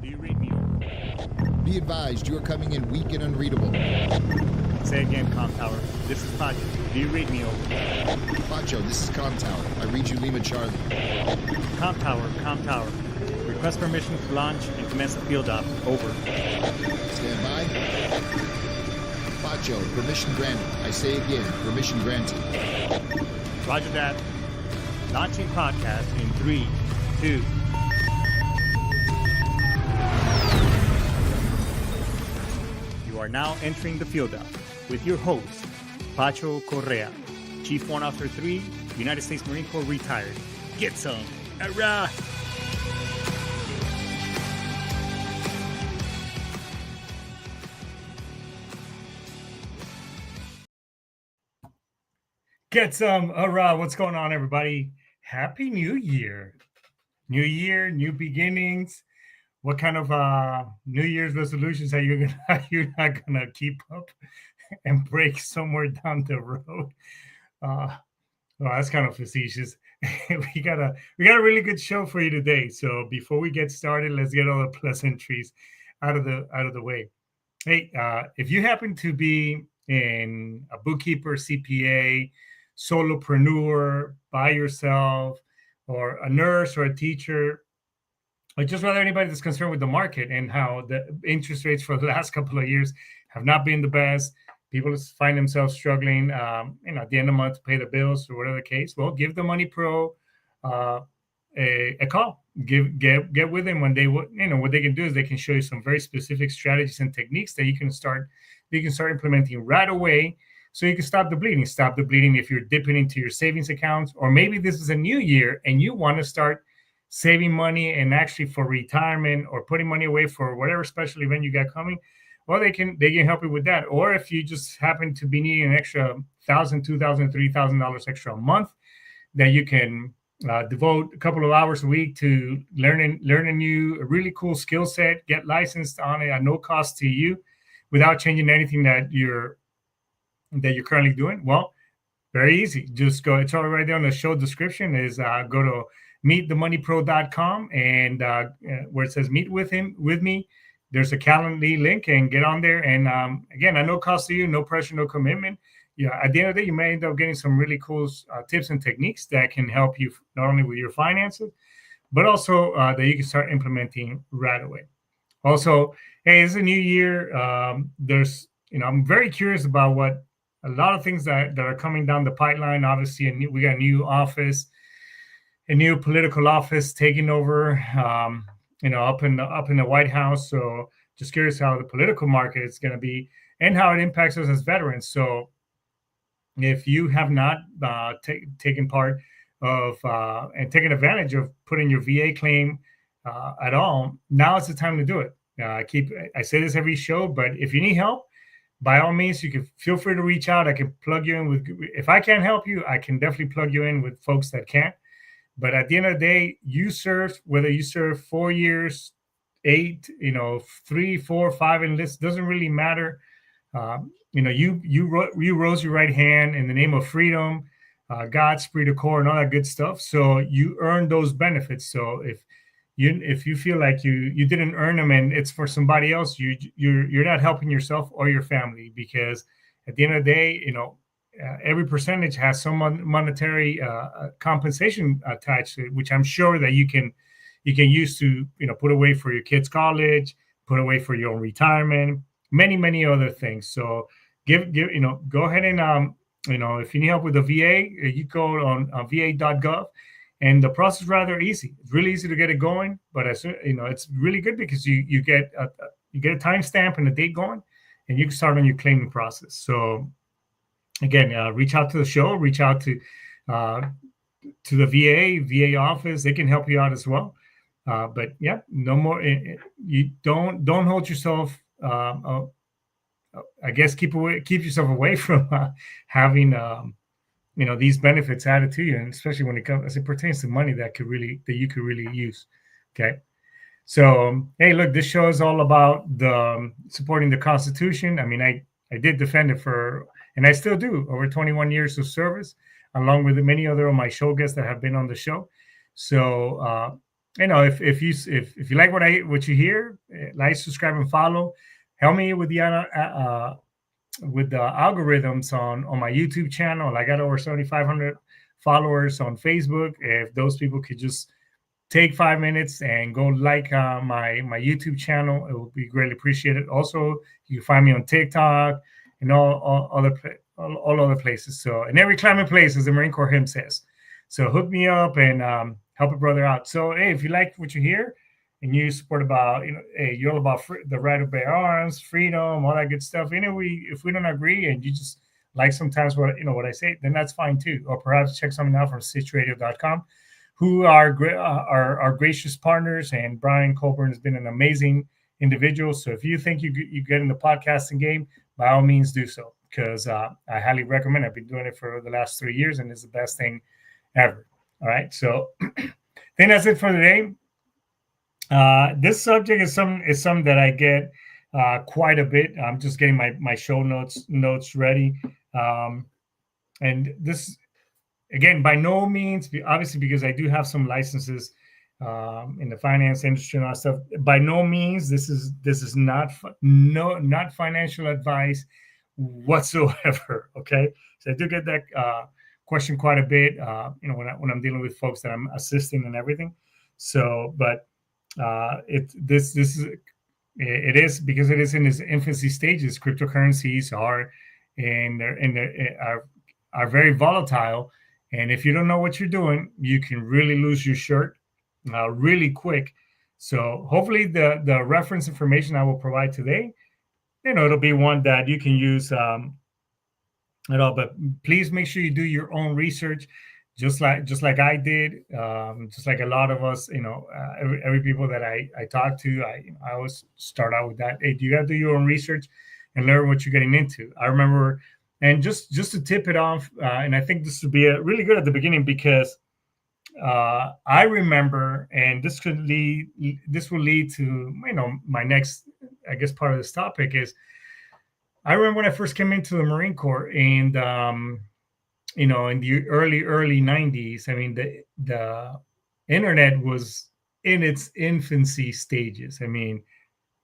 Do you read me? Be advised, you are coming in weak and unreadable. Say again, Com Tower. This is Pacho. Do you read me? Over. Pacho, this is Com Tower. I read you Lima Charlie. Com Tower, Com Tower. Request permission to launch and commence the field op. Over. Stand by. Pacho, permission granted. I say again, permission granted. Roger that. Launching podcast in 3, 2. You are now entering the field op with your host, Pacho Correa, Chief Warrant Officer 3, United States Marine Corps retired. Get some. Hurrah! Get some. Hurrah. What's going on, everybody? Happy New Year. New year, new beginnings. What kind of New Year's resolutions are you're not gonna keep up and break somewhere down the road? Well, that's kind of facetious. we got a really good show for you today. So before we get started, let's get all the pleasantries out of the way. Hey, if you happen to be in a bookkeeper, CPA, solopreneur, by yourself, or a nurse or a teacher, or just rather anybody that's concerned with the market and how the interest rates for the last couple of years have not been the best. People find themselves struggling, at the end of the month to pay the bills or whatever the case. Well, give the Money Pro a call. Get with them when they, what they can do is they can show you some very specific strategies and techniques that you can start implementing right away. So you can stop the bleeding. Stop the bleeding if you're dipping into your savings accounts, or maybe this is a new year and you want to start saving money and actually for retirement or putting money away for whatever special event you got coming. Well, they can help you with that. Or if you just happen to be needing an extra $1,000, $2,000, $3,000 extra a month, that you can devote a couple of hours a week to learn a new, really cool skill set, get licensed on it at no cost to you, without changing anything that you're currently doing. Well, very easy. Just go. It's all right there on the show description. Is go to meetthemoneypro.com and where it says meet with me. There's a Calendly link and get on there. And again, at no cost to you, no pressure, no commitment. Yeah, at the end of the day, you may end up getting some really cool tips and techniques that can help you not only with your finances, but also that you can start implementing right away. Also, hey, it's a new year. I'm very curious about what a lot of things that are coming down the pipeline. Obviously, we got a new office, a new political office taking over, up in the White House. So just curious how the political market is going to be and how it impacts us as veterans. So if you have not taken part of and taken advantage of putting your VA claim at all, now is the time to do it. I say this every show, but if you need help, by all means, you can feel free to reach out. I can plug you in with, if I can't help you, I can definitely plug you in with folks that can. But at the end of the day, whether you serve 4 years, 8, 3, 4, 5 enlists, doesn't really matter. You rose your right hand in the name of freedom, God, Spirit of Core, and all that good stuff. So you earn those benefits. So if you feel like you didn't earn them and it's for somebody else, you're not helping yourself or your family, because at the end of the day, every percentage has some monetary compensation attached to it, which I'm sure that you can use to put away for your kids' college, put away for your own retirement, many other things. So go ahead and if you need help with the VA, you go on va.gov. And the process is rather easy. It's really easy to get it going, but it's really good because you get a timestamp and a date going, and you can start on your claiming process. So again, reach out to the show, reach out to the VA office. They can help you out as well. But yeah, no more. You don't hold yourself. I guess keep yourself away from having these benefits added to you, and especially when it pertains to money that you could really use. Okay. So, hey, look, this show is all about supporting the Constitution. I mean, I did defend it and I still do, over 21 years of service, along with many other of my show guests that have been on the show. So if you like what you hear, like, subscribe, and follow. Help me with the algorithms on my YouTube channel. I got over 7,500 followers on Facebook. If those people could just take 5 minutes and go like my YouTube channel, it would be greatly appreciated. Also, you can find me on TikTok and all other places. So in every climate place, as the Marine Corps hymn says. So hook me up and help a brother out. So hey, if you like what you hear and you support about hey, you're all about the right of bear arms, freedom, all that good stuff. If we don't agree and you just like sometimes what I say, then that's fine too. Or perhaps check something out from Sitchradio.com, who are gracious partners. And Brian Colburn has been an amazing individual. So if you think you get in the podcasting game, by all means do so, because I highly recommend. I've been doing it for the last 3 years, and it's the best thing ever. All right, so then that's it for today. This subject is something that I get quite a bit. I'm just getting my show notes ready, and this, again, by no means, obviously, because I do have some licenses in the finance industry and all that stuff. By no means, this is not financial advice whatsoever. Okay, so I do get that question quite a bit. When I'm dealing with folks that I'm assisting and everything. So, but it is because it is in its infancy stages. Cryptocurrencies are are very volatile. And if you don't know what you're doing, you can really lose your shirt really quick. So hopefully the reference information I will provide today, it'll be one that you can use at all. But please make sure you do your own research, just like I did, just like a lot of us. Every people that I talk to, I always start out with that. Hey, you got to do your own research and learn what you're getting into. I remember. And just to tip it off, and I think this would be really good at the beginning, because I remember, and this will lead to my next, I guess, part of this topic is, I remember when I first came into the Marine Corps, and in the early 90s. I mean, the internet was in its infancy stages. I mean,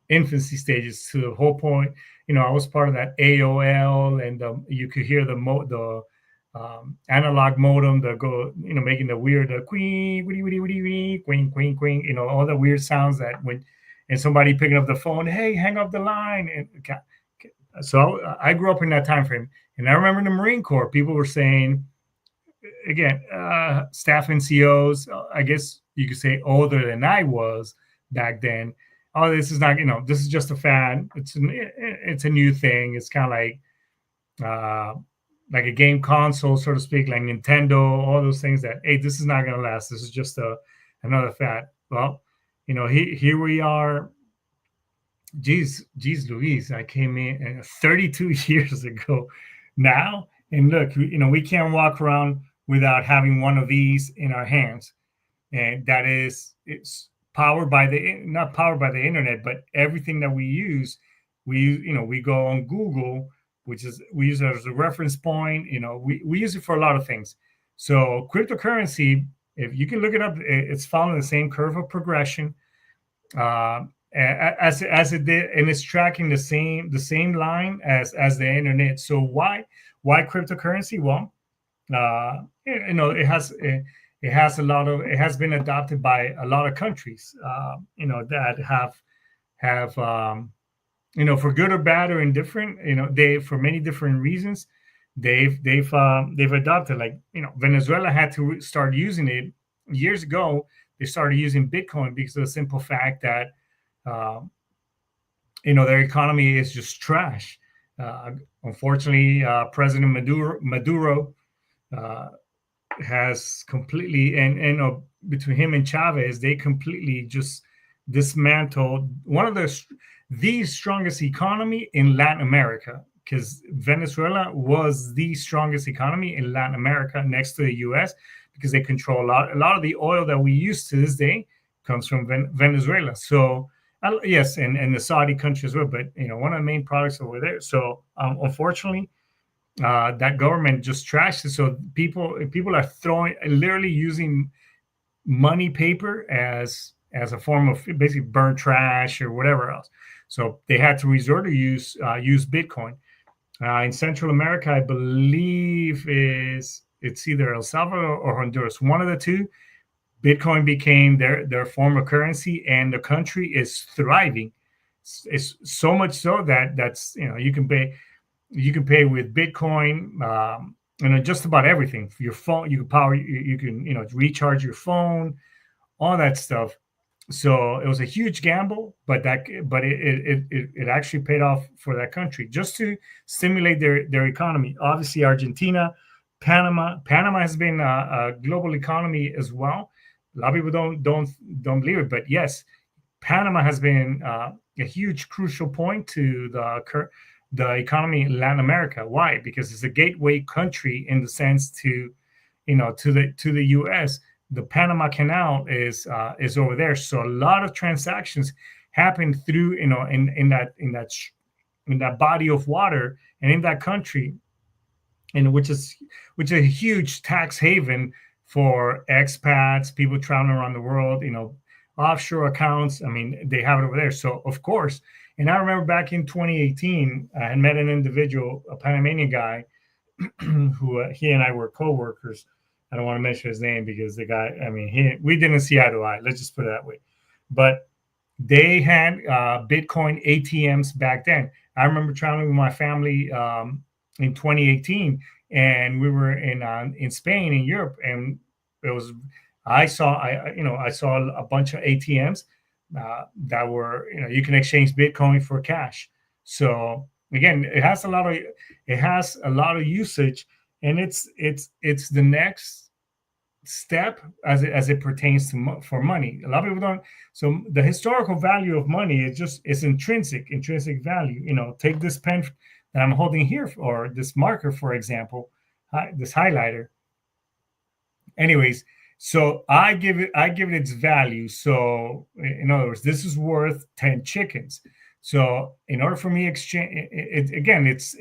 infancy stages to the whole point. I was part of that AOL, and you could hear the analog modem that go, making the weird queen, queen, queen, queen, all the weird sounds that and somebody picking up the phone, hey, hang up the line. And so I grew up in that time frame, and I remember in the Marine Corps, people were saying, again, staff NCOs, I guess you could say older than I was back then. Oh, this is not, this is just a fad. It's a new thing. It's kind of like a game console, so to speak, like Nintendo, all those things that, hey, this is not going to last. This is just another fad. Well, here we are. Geez, Louise, I came in 32 years ago now. And look, we can't walk around without having one of these in our hands. And it's powered by not powered by the internet, but everything that we use, we go on Google, which is, we use it as a reference point. We use it for a lot of things. So cryptocurrency, if you can look it up, it's following the same curve of progression as it did, and it's tracking the same line as the internet. So why cryptocurrency? Well, it has been adopted by a lot of countries, that have for good or bad or indifferent, they, for many different reasons, they've adopted, like, Venezuela had to start using it years ago. They started using Bitcoin because of the simple fact that their economy is just trash. Unfortunately, President Maduro has completely, and between him and Chavez, they completely just dismantled one of the strongest economy in Latin America, because Venezuela was the strongest economy in Latin America next to the U.S., because they control a lot of the oil that we use to this day comes from Venezuela. So yes, and the Saudi country as well, but one of the main products over there. So unfortunately, that government just trashed it. So people are literally using money paper as a form of basically burn trash or whatever else. So they had to resort to use Bitcoin. In Central America, I believe it's either El Salvador or Honduras, one of the two. Bitcoin became their form of currency, and the country is thriving. It's so much so that that's you can pay with Bitcoin, and just about everything. Your phone, you can power, you can recharge your phone, all that stuff. So it was a huge gamble, but it actually paid off for that country just to stimulate their economy. Obviously, Argentina, Panama has been a global economy as well. A lot of people don't believe it, but yes, Panama has been a huge crucial point to the economy in Latin America. Why? Because it's a gateway country in the sense to the U.S. The Panama Canal is over there, so a lot of transactions happen through in that body of water and in that country, and which is a huge tax haven for expats, people traveling around the world. Offshore accounts. I mean, they have it over there. So of course, and I remember back in 2018, I had met an individual, a Panamanian guy, who he and I were co-workers. I don't want to mention his name because the guy, I mean, we didn't see eye to eye. Let's just put it that way. But they had Bitcoin ATMs back then. I remember traveling with my family in 2018, and we were in Spain, in Europe, and it was I saw a bunch of ATMs that were you can exchange Bitcoin for cash. So again, it has a lot of usage, and it's the next step as it pertains to for money. A lot of people don't. So the historical value of money is intrinsic value. Take this pen that I'm holding here, or this marker, for example, this highlighter. Anyways, so I give it its value. So in other words, this is worth 10 chickens. So in order for me exchange it again, it's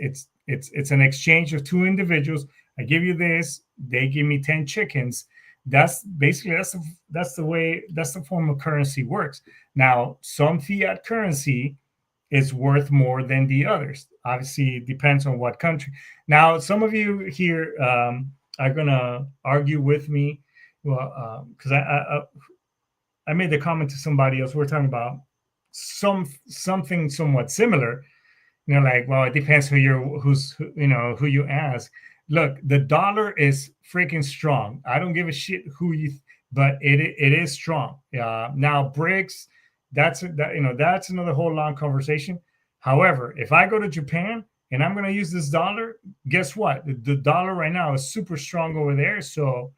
an exchange of two individuals. I give you this, they give me 10 chickens. That's basically that's the form of currency works. Now, some fiat currency is worth more than the others. Obviously, it depends on what country. Now, some of you here are gonna argue with me. Well, because I made the comment to somebody else. We're talking about something somewhat similar. Like, well, it depends who you ask. Look, the dollar is freaking strong. I don't give a shit but it is strong. Now BRICS, that's another whole long conversation. However, if I go to Japan and I'm going to use this dollar, guess what? The dollar right now is super strong over there. So,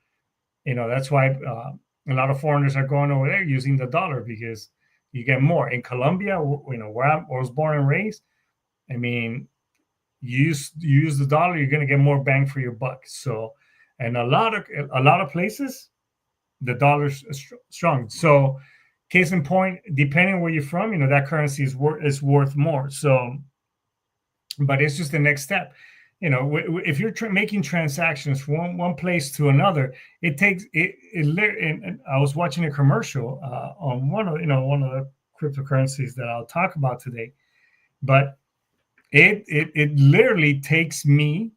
that's why a lot of foreigners are going over there using the dollar, because you get more. In Colombia, where I was born and raised, I mean, you use the dollar, you're going to get more bang for your buck. So, and a lot of places, the dollar's strong. So, case in point, depending on where you're from, that currency is worth more. So, but it's just the next step. If you're making transactions from one place to another, it takes it. And I was watching a commercial on one of the cryptocurrencies that I'll talk about today, but it literally takes me.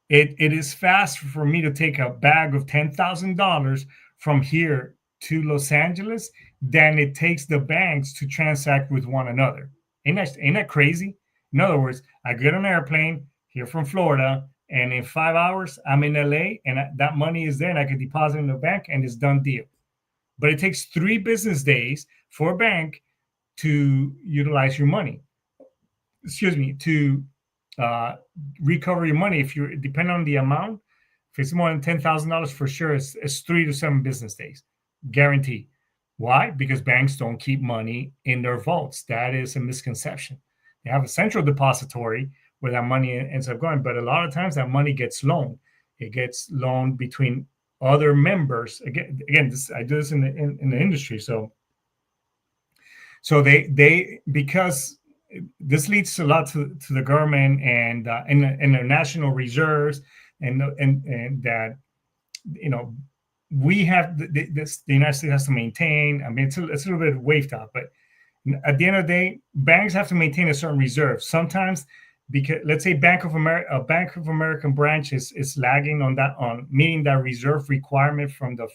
It is fast for me to take a bag of $10,000 from here to Los Angeles than it takes the banks to transact with one another. Ain't that crazy? In other words, I get on an airplane here from Florida, and in 5 hours I'm in LA, and that money is there, and I can deposit in the bank, and it's done deal. But it takes 3 business days for a bank to utilize your money. Excuse me, to recover your money. If you're depending on the amount, if it's more than $10,000 for sure, it's 3 to 7 business days, guaranteed. Why? Because banks don't keep money in their vaults. That is a misconception. They have a central depository where that money ends up going, but a lot of times that money gets loaned. It gets loaned between other members. Again, I do this in the industry. So they because this leads a lot to the government and their national reserves, and that we have the United States has to maintain. I mean, it's a little bit waved out, but at the end of the day, banks have to maintain a certain reserve. Sometimes, because let's say a Bank of America branch is lagging on meeting that reserve requirement from the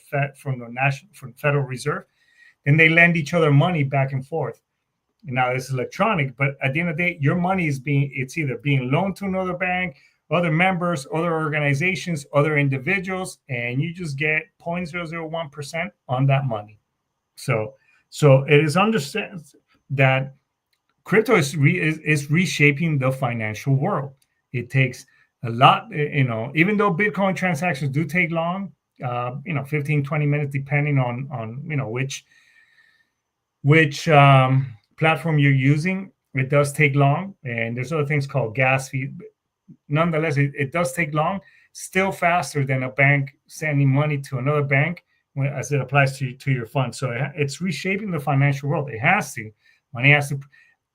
Federal Reserve, then they lend each other money back and forth. Now it's electronic, but at the end of the day, your money it's either being loaned to another bank, other members, other organizations, other individuals, and you just get 0.001% on that money. So it is understand that crypto is reshaping the financial world. It takes a lot, even though Bitcoin transactions do take long, 15, 20 minutes, depending on which platform you're using. It does take long, and there's other things called gas fee. Nonetheless, it does take long, still faster than a bank sending money to another bank as it applies to your fund. So it's reshaping the financial world. It has to. Money has to.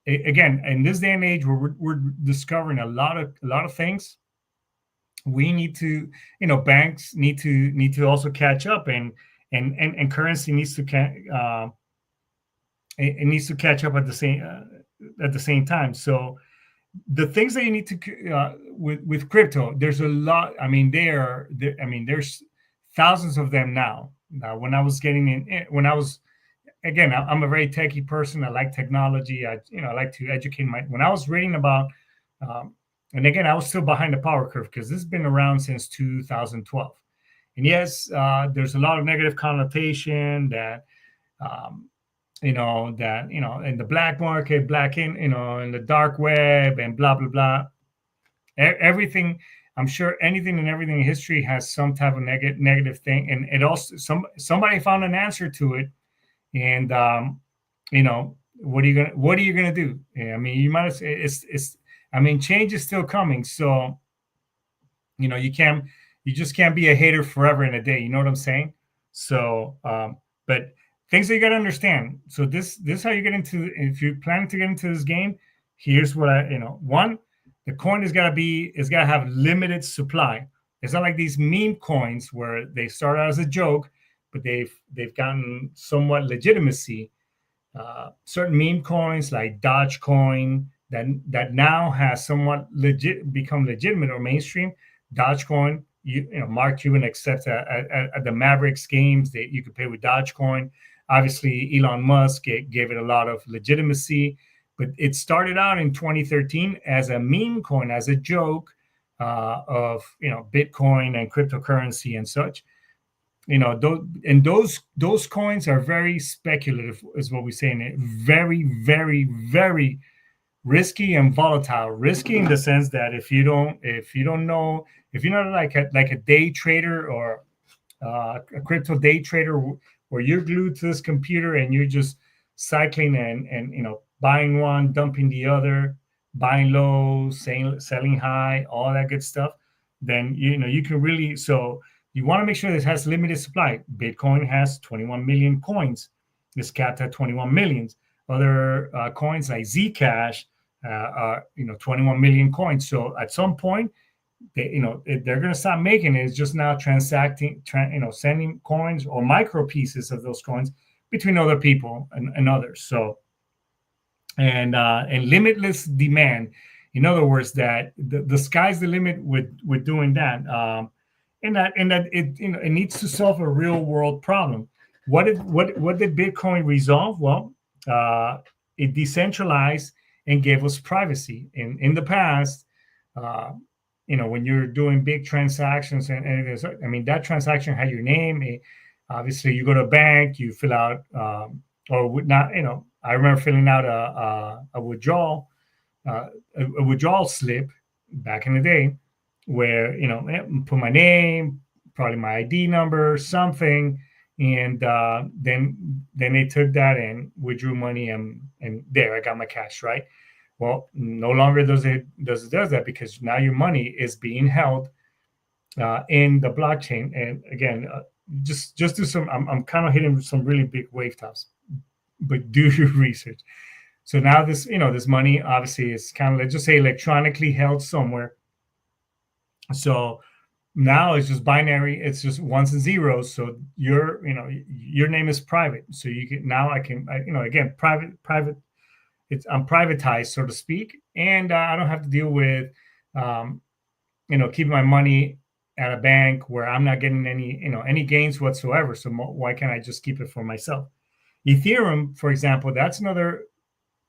Again, in this day and age, where we're discovering a lot of things, we need to, banks need to also catch up, and currency needs to it needs to catch up at the same time. So the things that you need to with crypto, there's a lot. I mean, there's thousands of them now. When I was getting in, again, I'm a very techie person. I like technology. I like to educate when I was reading about, and again, I was still behind the power curve because this has been around since 2012. And yes, there's a lot of negative connotation that, in the black market, in the dark web, and blah blah blah. Everything, I'm sure, anything and everything in history has some type of negative thing, and it also somebody found an answer to it, and what are you gonna do? I mean, you might as it's I mean, change is still coming, so you just can't be a hater forever in a day. You know what I'm saying? So, but things that you got to understand. So this how you get into, if you're planning to get into this game, here's what one, the coin is got to have limited supply. It's not like these meme coins where they start out as a joke, but they've gotten somewhat legitimacy. Certain meme coins like Dogecoin that now has somewhat become legitimate or mainstream. Dogecoin, Mark Cuban accepts at the Mavericks games that you could pay with Dogecoin. Obviously, Elon Musk gave it a lot of legitimacy, but it started out in 2013 as a meme coin, as a joke of Bitcoin and cryptocurrency and such. Those coins are very speculative, is what we say in it. Very, very, very risky and volatile. Risky in the sense that if you're not like a day trader or a crypto day trader, where you're glued to this computer and you're just cycling and buying one, dumping the other, buying low, selling high, all that good stuff, then you can really, so you want to make sure this has limited supply. Bitcoin has 21 million coins. It's capped at 21 millions. Other coins like Zcash are 21 million coins. So at some point, they're going to stop making it. It's just now sending coins or micro pieces of those coins between other people and others. So and limitless demand. In other words, that the sky's the limit with doing that. And that it needs to solve a real world problem. What did Bitcoin resolve? Well, it decentralized and gave us privacy. In the past, when you're doing big transactions and I mean, that transaction had your name. Obviously, you go to a bank, you fill out or not. I remember filling out a withdrawal slip back in the day, where put my name, probably my ID number, something, and then they took that and withdrew money, and there I got my cash, right? Well, no longer does that, because now your money is being held in the blockchain. And again, just do some. I'm kind of hitting some really big wave tops, but do your research. So now this money obviously is kind of, let's just say, electronically held somewhere. So Now it's just binary. It's just ones and zeros. So your name is private. So you can now again, private. I'm privatized, so to speak, and I don't have to deal with um, keeping my money at a bank where I'm not getting any gains whatsoever. So why can't I just keep it for myself? Ethereum, for example, that's another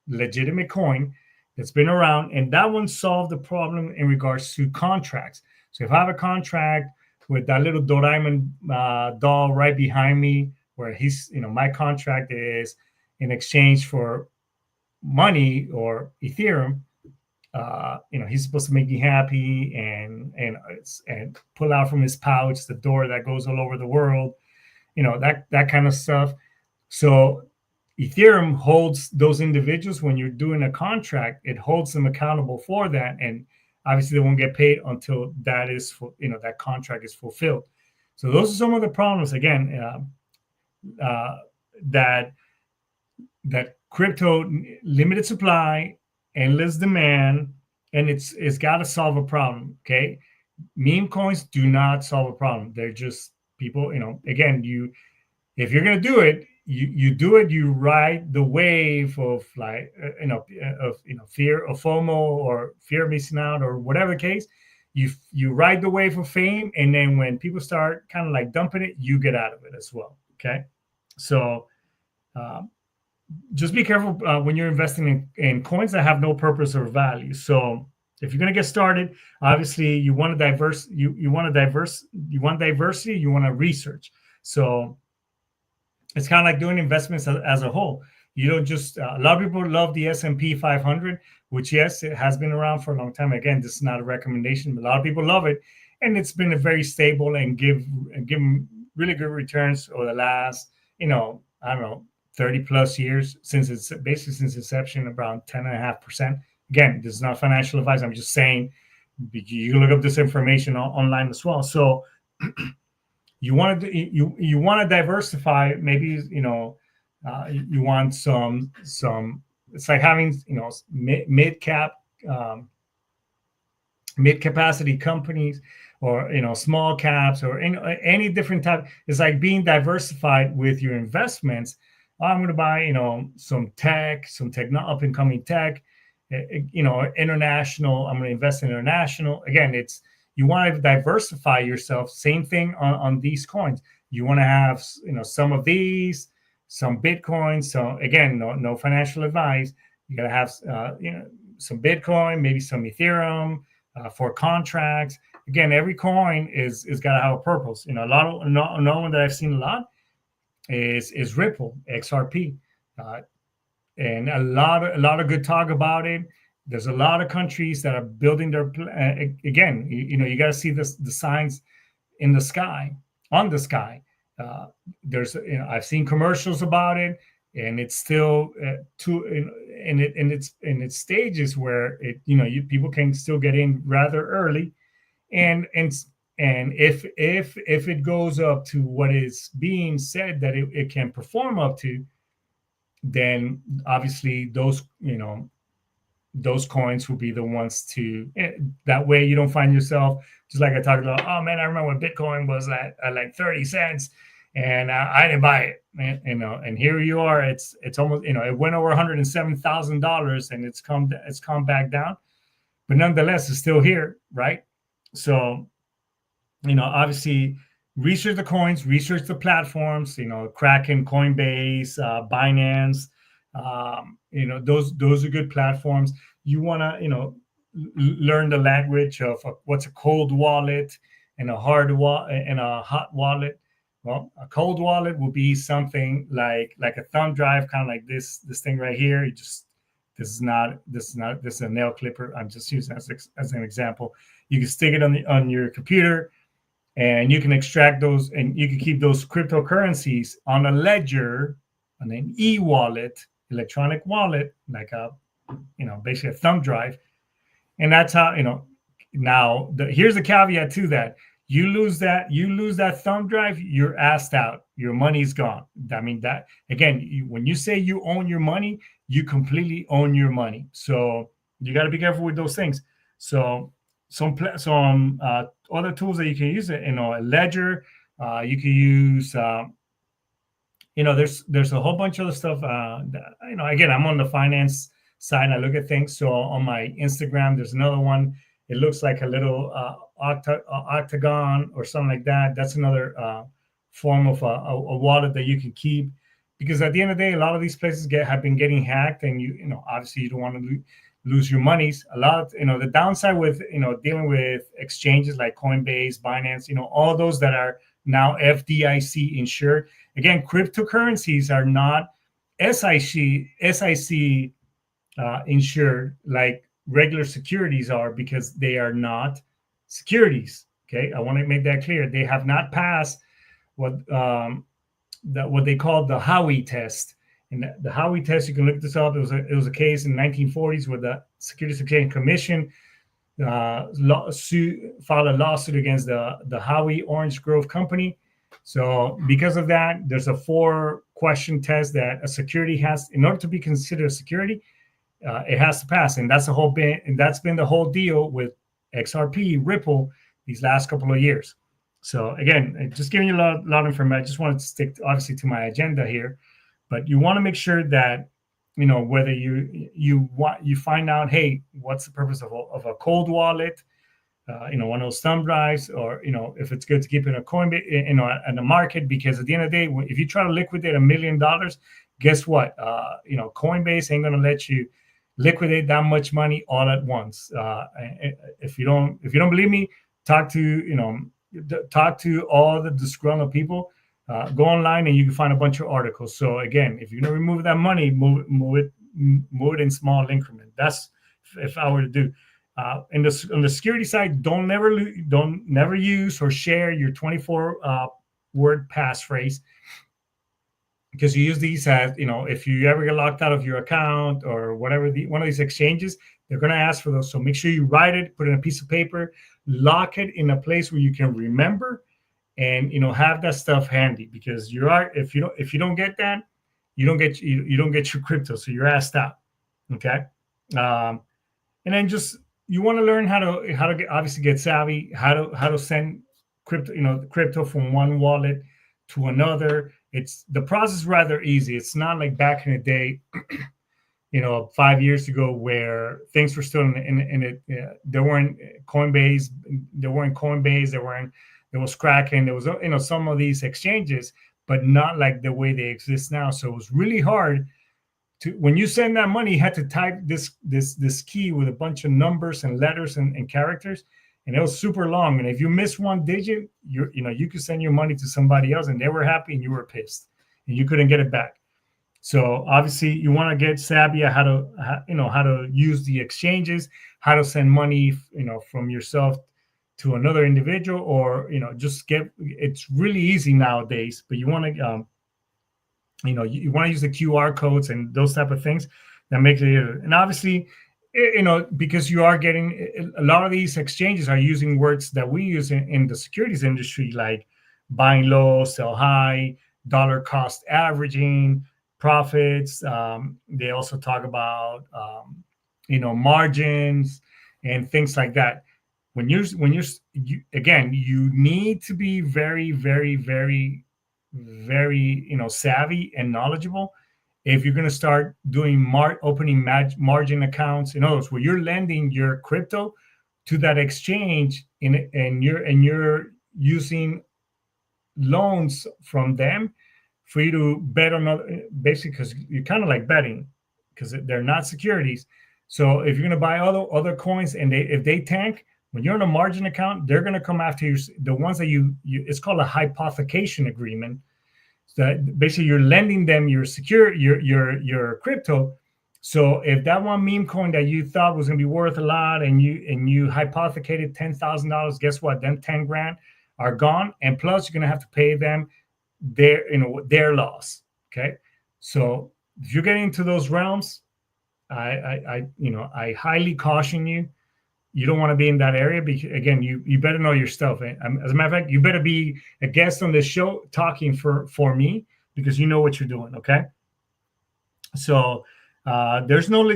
legitimate coin that's been around, and that one solved the problem in regards to contracts. So if I have a contract with that little Doraemon doll right behind me, where my contract is in exchange for money or Ethereum, he's supposed to make me happy and pull out from his pouch the door that goes all over the world, that kind of stuff. So Ethereum holds those individuals when you're doing a contract. It holds them accountable for that, and obviously they won't get paid until that contract is fulfilled. So those are some of the problems again that crypto limited supply, endless demand, and it's got to solve a problem. Okay, meme coins do not solve a problem. They're just people. Again, if you're gonna do it, you do it. You ride the wave of fear of FOMO or fear of missing out or whatever the case. You ride the wave of fame, and then when people start kind of like dumping it, you get out of it as well. Okay, so. Just be careful when you're investing in coins that have no purpose or value. So if you're going to get started, obviously you want diversity, you want to research. So it's kind of like doing investments as a whole. You don't just a lot of people love the S&P 500, which yes, it has been around for a long time. Again, this is not a recommendation, but a lot of people love it, and it's been a very stable and give really good returns over the last I don't know 30 plus years since inception, around 10.5%. Again, this is not financial advice. I'm just saying you can look up this information online as well. So you want to diversify. Maybe you want some. It's like having mid capacity companies, or small caps, or any different type. It's like being diversified with your investments. I'm going to buy some up and coming tech, international. I'm going to invest in international. Again, you want to diversify yourself. Same thing on these coins. You want to have some of these, some Bitcoin. So again, no financial advice. You got to have some Bitcoin, maybe some Ethereum for contracts. Again, every coin is got to have a purpose. A lot of no one that I've seen a lot is Ripple, XRP, and a lot of good talk about it. There's a lot of countries that are building their again. You got to see the signs in the sky, on the sky. There's I've seen commercials about it, and it's still in its stages where people can still get in rather early, and if it goes up to what is being said that it can perform up to, then obviously those coins will be the ones to. That way you don't find yourself just like I talked about. Oh man, I remember when Bitcoin was at like 30 cents, and I didn't buy it. And here you are. It's almost it went over $107,000, and it's come back down, but nonetheless it's still here, right? So obviously research the coins, research the platforms, Kraken, Coinbase, Binance, those are good platforms. You want to, learn the language of what's a cold wallet and a hard wallet and a hot wallet. Well, a cold wallet will be something like a thumb drive, kind of like this thing right here. This is a nail clipper. I'm just using as an example. You can stick it on your computer, and you can extract those, and you can keep those cryptocurrencies on a ledger, on an e-wallet, electronic wallet, like basically a thumb drive. And that's how, now here's the caveat to that. You lose that thumb drive, you're assed out. Your money's gone. I mean, that again, when you say you own your money, you completely own your money. So you got to be careful with those things. So some other tools that you can use. A ledger. You can use. There's a whole bunch of other stuff. Again, I'm on the finance side. I look at things. So on my Instagram, there's another one. It looks like a little octagon or something like that. That's another form of a wallet that you can keep, because at the end of the day, a lot of these places have been getting hacked, and obviously you don't want to lose your monies. A lot of, the downside with dealing with exchanges like Coinbase, Binance, all those that are now FDIC insured. Again, cryptocurrencies are not SIC insured like regular securities are, because they are not securities. Okay, I want to make that clear. They have not passed what they call the Howey test. And the Howey test, you can look this up. It was a case in the 1940s where the Securities Exchange Commission filed a lawsuit against the Howey Orange Grove Company. So because of that, there's a 4-question test that a security has, in order to be considered a security, it has to pass. And that's been the whole deal with XRP, Ripple, these last couple of years. So again, just giving you a lot of information. I just wanted to stick, obviously, to my agenda here, but you want to make sure that whether you find out, hey, what's the purpose of a cold wallet, one of those thumb drives, or if it's good to keep in a Coinbase, in the market, because at the end of the day, if you try to liquidate $1 million, guess what? Coinbase ain't going to let you liquidate that much money all at once. If you don't believe me, talk to all the disgruntled people. Go online and you can find a bunch of articles. So again, if you're going to remove that money, move it in small increment. That's if I were to do. On the security side, don't never use or share your 24-word passphrase, because you use these as, if you ever get locked out of your account or whatever, one of these exchanges, they're going to ask for those. So make sure you write it, put it in a piece of paper, lock it in a place where you can remember, and have that stuff handy, because if you don't get that, you don't get your crypto, so you're asked out. Okay, and then just you want to learn how to get savvy, how to send crypto from one wallet to another. It's the process rather easy. It's not like back in the day, 5 years ago, where things were still in it. There weren't Coinbase. There was Kraken. There was some of these exchanges, but not like the way they exist now. So it was really hard to, when you send that money, you had to type this key with a bunch of numbers and letters and characters, and it was super long. And if you miss one digit, you could send your money to somebody else, and they were happy, and you were pissed, and you couldn't get it back. So obviously, you want to get savvy at how to use the exchanges, how to send money, from yourself to another individual, or it's really easy nowadays. But you want to you want to use the QR codes and those type of things that make it. And obviously, because you are getting, a lot of these exchanges are using words that we use in the securities industry, like buying low, sell high, dollar cost averaging, profits. They also talk about margins and things like that. When you need to be very, very, very, very savvy and knowledgeable if you're going to start doing opening margin accounts, in other words, where you're lending your crypto to that exchange, and you're using loans from them for you to bet on, basically, because you're kind of like betting, because they're not securities. So if you're going to buy other coins, and if they tank, when you're on a margin account, they're going to come after you. The ones that you it's called a hypothecation agreement. So basically, you're lending them your crypto. So if that one meme coin that you thought was going to be worth a lot, and you hypothecated $10,000, guess what? Them 10 grand are gone, and plus you're going to have to pay them their loss. Okay, so if you're getting into those realms, I highly caution you. You don't want to be in that area, because again, you better know your stuff. As a matter of fact, you better be a guest on this show talking for me, because you know what you're doing. Okay. So There's no,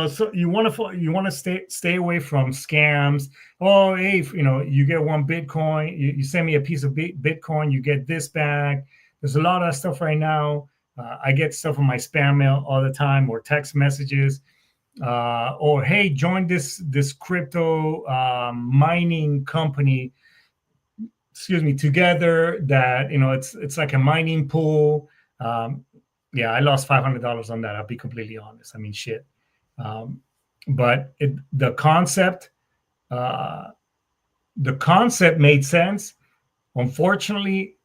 so you want to stay away from scams. Oh, hey, you get one Bitcoin, you send me a piece of Bitcoin, you get this back. There's a lot of stuff right now. I get stuff in my spam mail all the time, or text messages, or hey, join this crypto mining company. Excuse me, together. That it's like a mining pool. Um, yeah, I lost $500 on that. I'll be completely honest. I mean, shit. Um, but uh, the concept made sense. Unfortunately,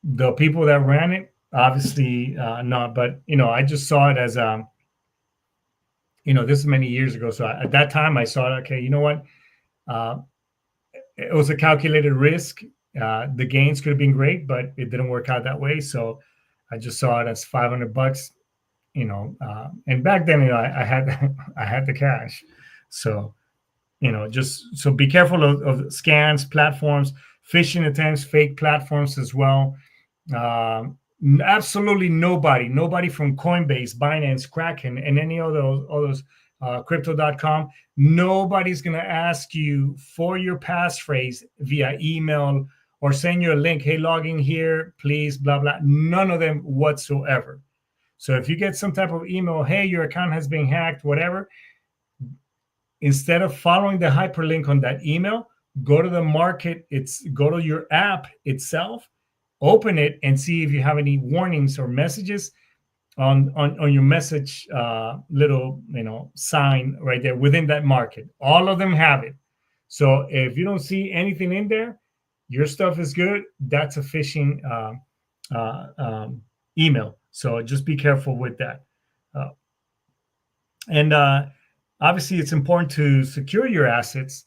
the people that ran it, obviously not. But I just saw it as this is many years ago. So at that time, I saw it. Okay, you know what? Uh, it was a calculated risk. The gains could have been great, but it didn't work out that way. So I just saw it as $500. And back then, I had I had the cash. So just so be careful of scans, platforms, phishing attempts, fake platforms as well. Absolutely nobody from Coinbase, Binance, Kraken, and any of those crypto.com, nobody's going to ask you for your passphrase via email or send you a link. Hey, log in here, please, blah, blah. None of them whatsoever. So if you get some type of email, hey, your account has been hacked, whatever, instead of following the hyperlink on that email, go to the market. Go to your app itself, open it, and see if you have any warnings or messages on your message little sign right there within that market. All of them have it. So if you don't see anything in there, your stuff is good. That's a phishing email. So just be careful with that. Uh, and obviously, it's important to secure your assets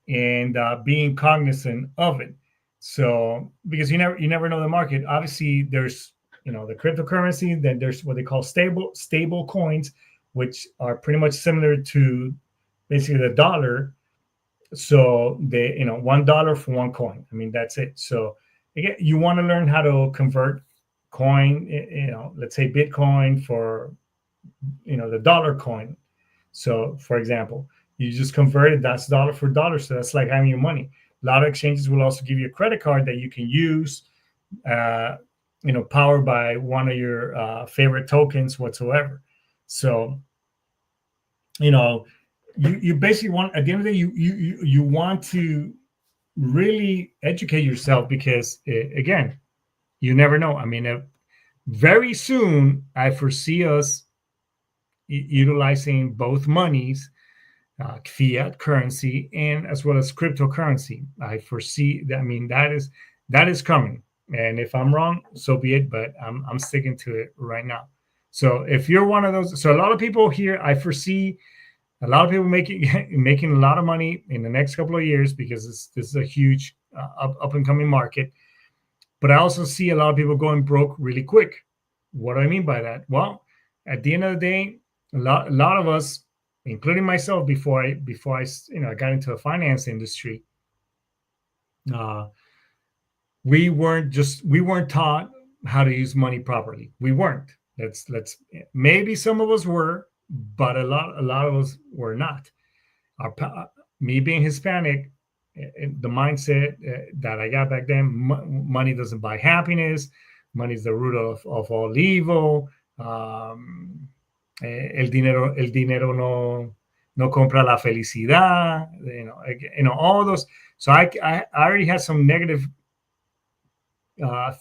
and being cognizant of it. So because you never know the market. Obviously, there's the cryptocurrency. Then there's what they call stable coins, which are pretty much similar to basically the dollar. So they $1 for one coin. I mean, that's it. So again, you want to learn how to convert coin. Let's say Bitcoin for the dollar coin. So, for example, you just convert it, that's dollar for dollar. So that's like having your money. A lot of exchanges will also give you a credit card that you can use, powered by one of your favorite tokens whatsoever. So, you basically want, at the end of the day, you want to really educate yourself because, again, you never know. I mean, very soon, I foresee us utilizing both monies, fiat currency, and as well as cryptocurrency. I foresee that. I mean, that is coming. And if I'm wrong, so be it. But I'm sticking to it right now. So if you're one of those, so a lot of people here, I foresee a lot of people making a lot of money in the next couple of years because this is a huge up and coming market. But I also see a lot of people going broke really quick. What do I mean by that? Well, at the end of the day, a lot of us, including myself, before I got into the finance industry, uh, we weren't taught how to use money properly. We weren't. Let's maybe some of us were, but a lot of us were not. Me being Hispanic, the mindset that I got back then, money doesn't buy happiness. Money is the root of all evil. El dinero no compra la felicidad. All those. So I already had some negative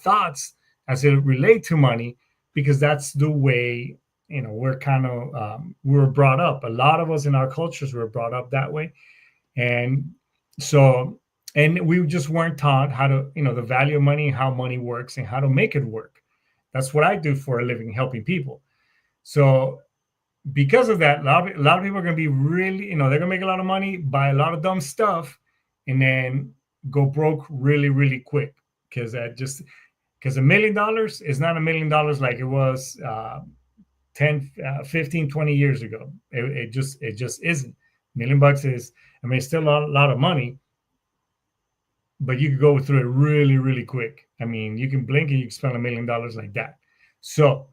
thoughts as it relate to money because that's the way we're kind of we were brought up. A lot of us in our cultures were brought up that way, and so we just weren't taught how to the value of money, how money works, and how to make it work. That's what I do for a living, helping people. So because of that, a lot of people are going to be really, they're going to make a lot of money, buy a lot of dumb stuff, and then go broke really, really quick. Because $1 million is not $1 million like it was 10, 15, 20 years ago. It just isn't. $1 million is, I mean, it's still a lot of money, but you could go through it really, really quick. I mean, you can blink and you can spend $1 million like that. So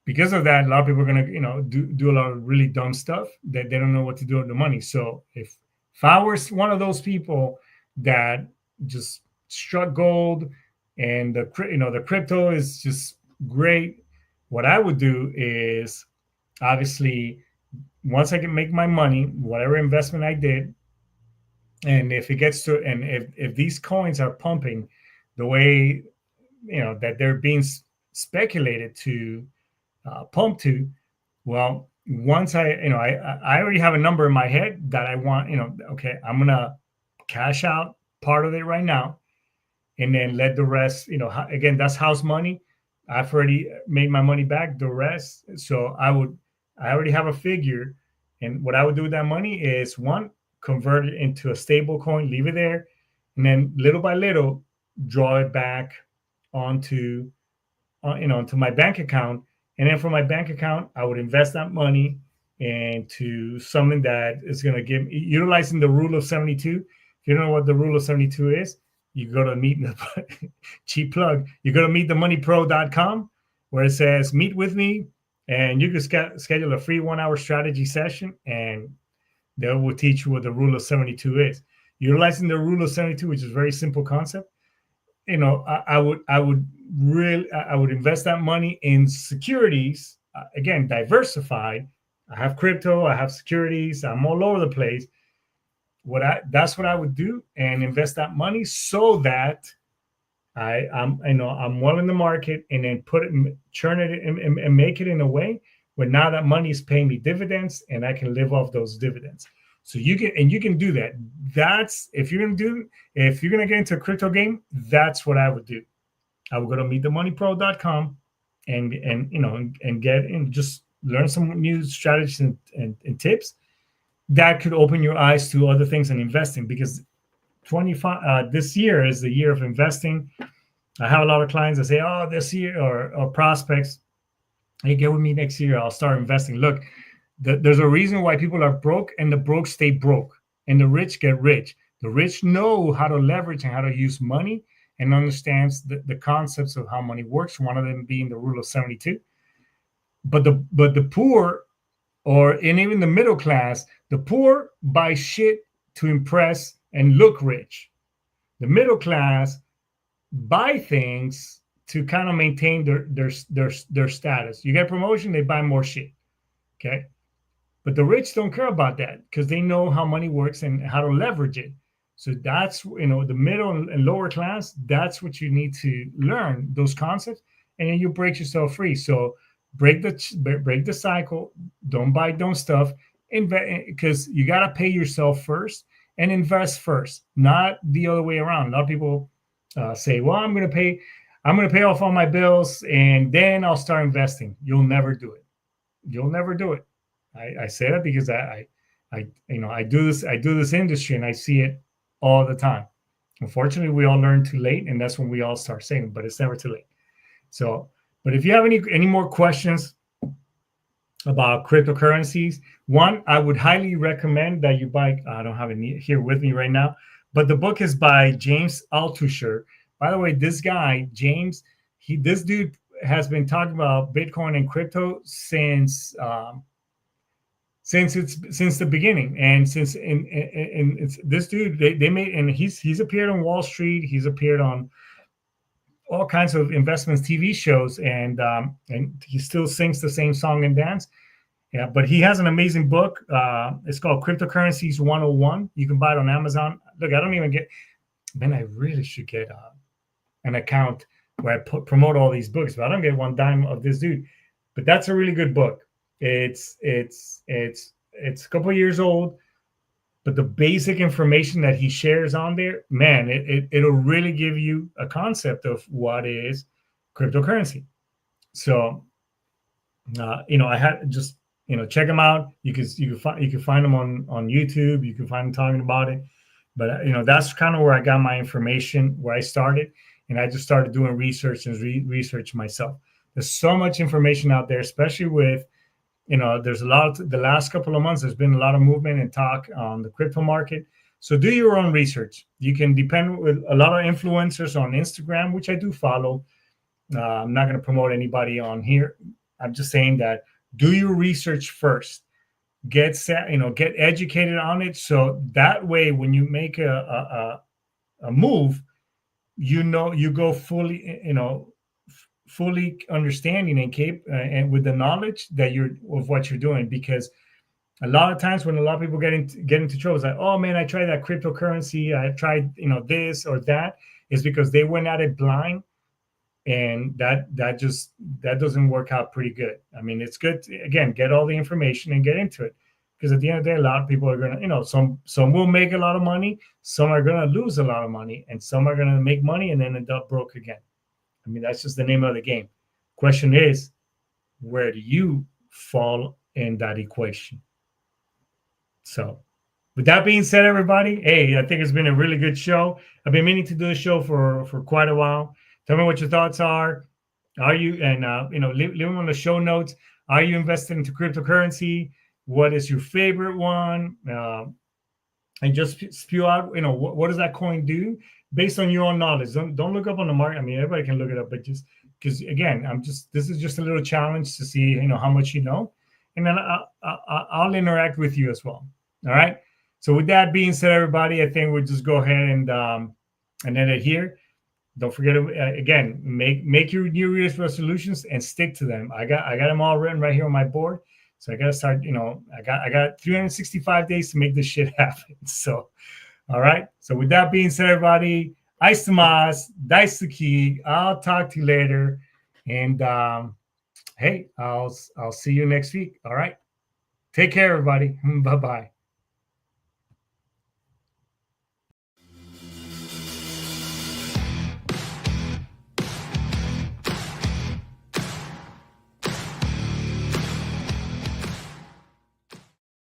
because of that, a lot of people are going to, do a lot of really dumb stuff that they don't know what to do with the money. So if I was one of those people that just struck gold and the crypto is just great, what I would do is obviously once I can make my money, whatever investment I did, and if it gets to, and if these coins are pumping the way that they're being speculated to pump to, well, once I already have a number in my head that I want, okay, I'm gonna cash out part of it right now, and then let the rest, again, that's house money. I've already made my money back. The rest, so I already have a figure, and what I would do with that money is one, convert it into a stable coin, leave it there, and then little by little draw it back onto into my bank account. And then from my bank account, I would invest that money into something that is going to give, utilizing the rule of 72. If you don't know what the rule of 72 is, you go to meet cheap plug. You go to meetthemoneypro.com where it says meet with me, and you can schedule a free 1 hour strategy session, and they will teach you what the rule of 72 is. Utilizing the rule of 72, which is a very simple concept, I would invest that money in securities. Again, diversified. I have crypto, I have securities, I'm all over the place. That's what I would do, and invest that money so that I'm well in the market, and then churn it and make it in a way where now that money is paying me dividends, and I can live off those dividends. So you can do that. That's if you're gonna get into a crypto game, that's what I would do. I would go to meetthemoneypro.com and get and just learn some new strategies and tips that could open your eyes to other things in investing, because this year is the year of investing. I have a lot of clients that say, oh, this year, or prospects, hey, get with me next year, I'll start investing. Look, there's a reason why people are broke, and the broke stay broke, and the rich get rich. The rich know how to leverage and how to use money, and understands the concepts of how money works, one of them being the rule of 72. But the poor, and even the middle class, the poor buy shit to impress and look rich. The middle class buy things to kind of maintain their status. You get promotion, they buy more shit. Okay. But the rich don't care about that, because they know how money works and how to leverage it. So that's, the middle and lower class, that's what you need to learn, those concepts, and then you break yourself free. So break the cycle. Don't buy dumb stuff. Invest, because you got to pay yourself first and invest first, not the other way around. A lot of people say, well, I'm going to pay off all my bills and then I'll start investing. You'll never do it. You'll never do it. I say that because I do this industry, and I see it all the time. Unfortunately, we all learn too late, and that's when we all start saving, but it's never too late. So, but if you have any more questions about cryptocurrencies, one, I would highly recommend that you buy, I don't have it here with me right now, but the book is by James Altucher. By the way, this guy, James, this dude has been talking about Bitcoin and crypto since the beginning, and since it's this dude, they made, and he's appeared on Wall Street, he's appeared on all kinds of investments TV shows, and he still sings the same song and dance. Yeah, but he has an amazing book. It's called Cryptocurrencies 101. You can buy it on Amazon. Look, I don't even get, man, I really should get an account where I promote all these books, but I don't get one dime of this dude. But that's a really good book. It's a couple of years old, but the basic information that he shares on there, man, it'll really give you a concept of what is cryptocurrency. So, I had just, check him out. You can find him on YouTube. You can find him talking about it. But that's kind of where I got my information, where I started, and I just started doing research and research myself. There's so much information out there, especially with, there's a lot of, the last couple of months, there's been a lot of movement and talk on the crypto market. So do your own research. You can depend with a lot of influencers on Instagram, which I do follow. I'm not going to promote anybody on here, I'm just saying that do your research first. Get set, get educated on it. So that way, when you make a move, you go fully, fully understanding and and with the knowledge that you're of what you're doing. Because a lot of times when a lot of people get into trouble, it's like, oh man, I tried that cryptocurrency, I tried this or that, is because they went at it blind, and that doesn't work out pretty good. I mean, it's good to, again, get all the information and get into it, because at the end of the day, a lot of people are gonna, some will make a lot of money, some are gonna lose a lot of money, and some are gonna make money and then end up broke again. I mean, that's just the name of the game. Question is, where do you fall in that equation? So, with that being said, everybody, hey, I think it's been a really good show. I've been meaning to do a show for quite a while. Tell me what your thoughts are. Are you, and leave them on the show notes. Are you invested into cryptocurrency? What is your favorite one? And just spew out, what does that coin do based on your own knowledge? Don't look up on the market. I mean, everybody can look it up, but just because, again, this is just a little challenge to see, how much you know, and then I'll interact with you as well. All right. So with that being said, everybody, I think we'll just go ahead and end it here. Don't forget to, again, make your New Year's resolutions and stick to them. I got them all written right here on my board. So I got to start, I got 365 days to make this shit happen. So, all right. So with that being said, everybody, Ice Tomas, Dice the Key. I'll talk to you later. And hey, I'll see you next week. All right. Take care, everybody. Bye-bye.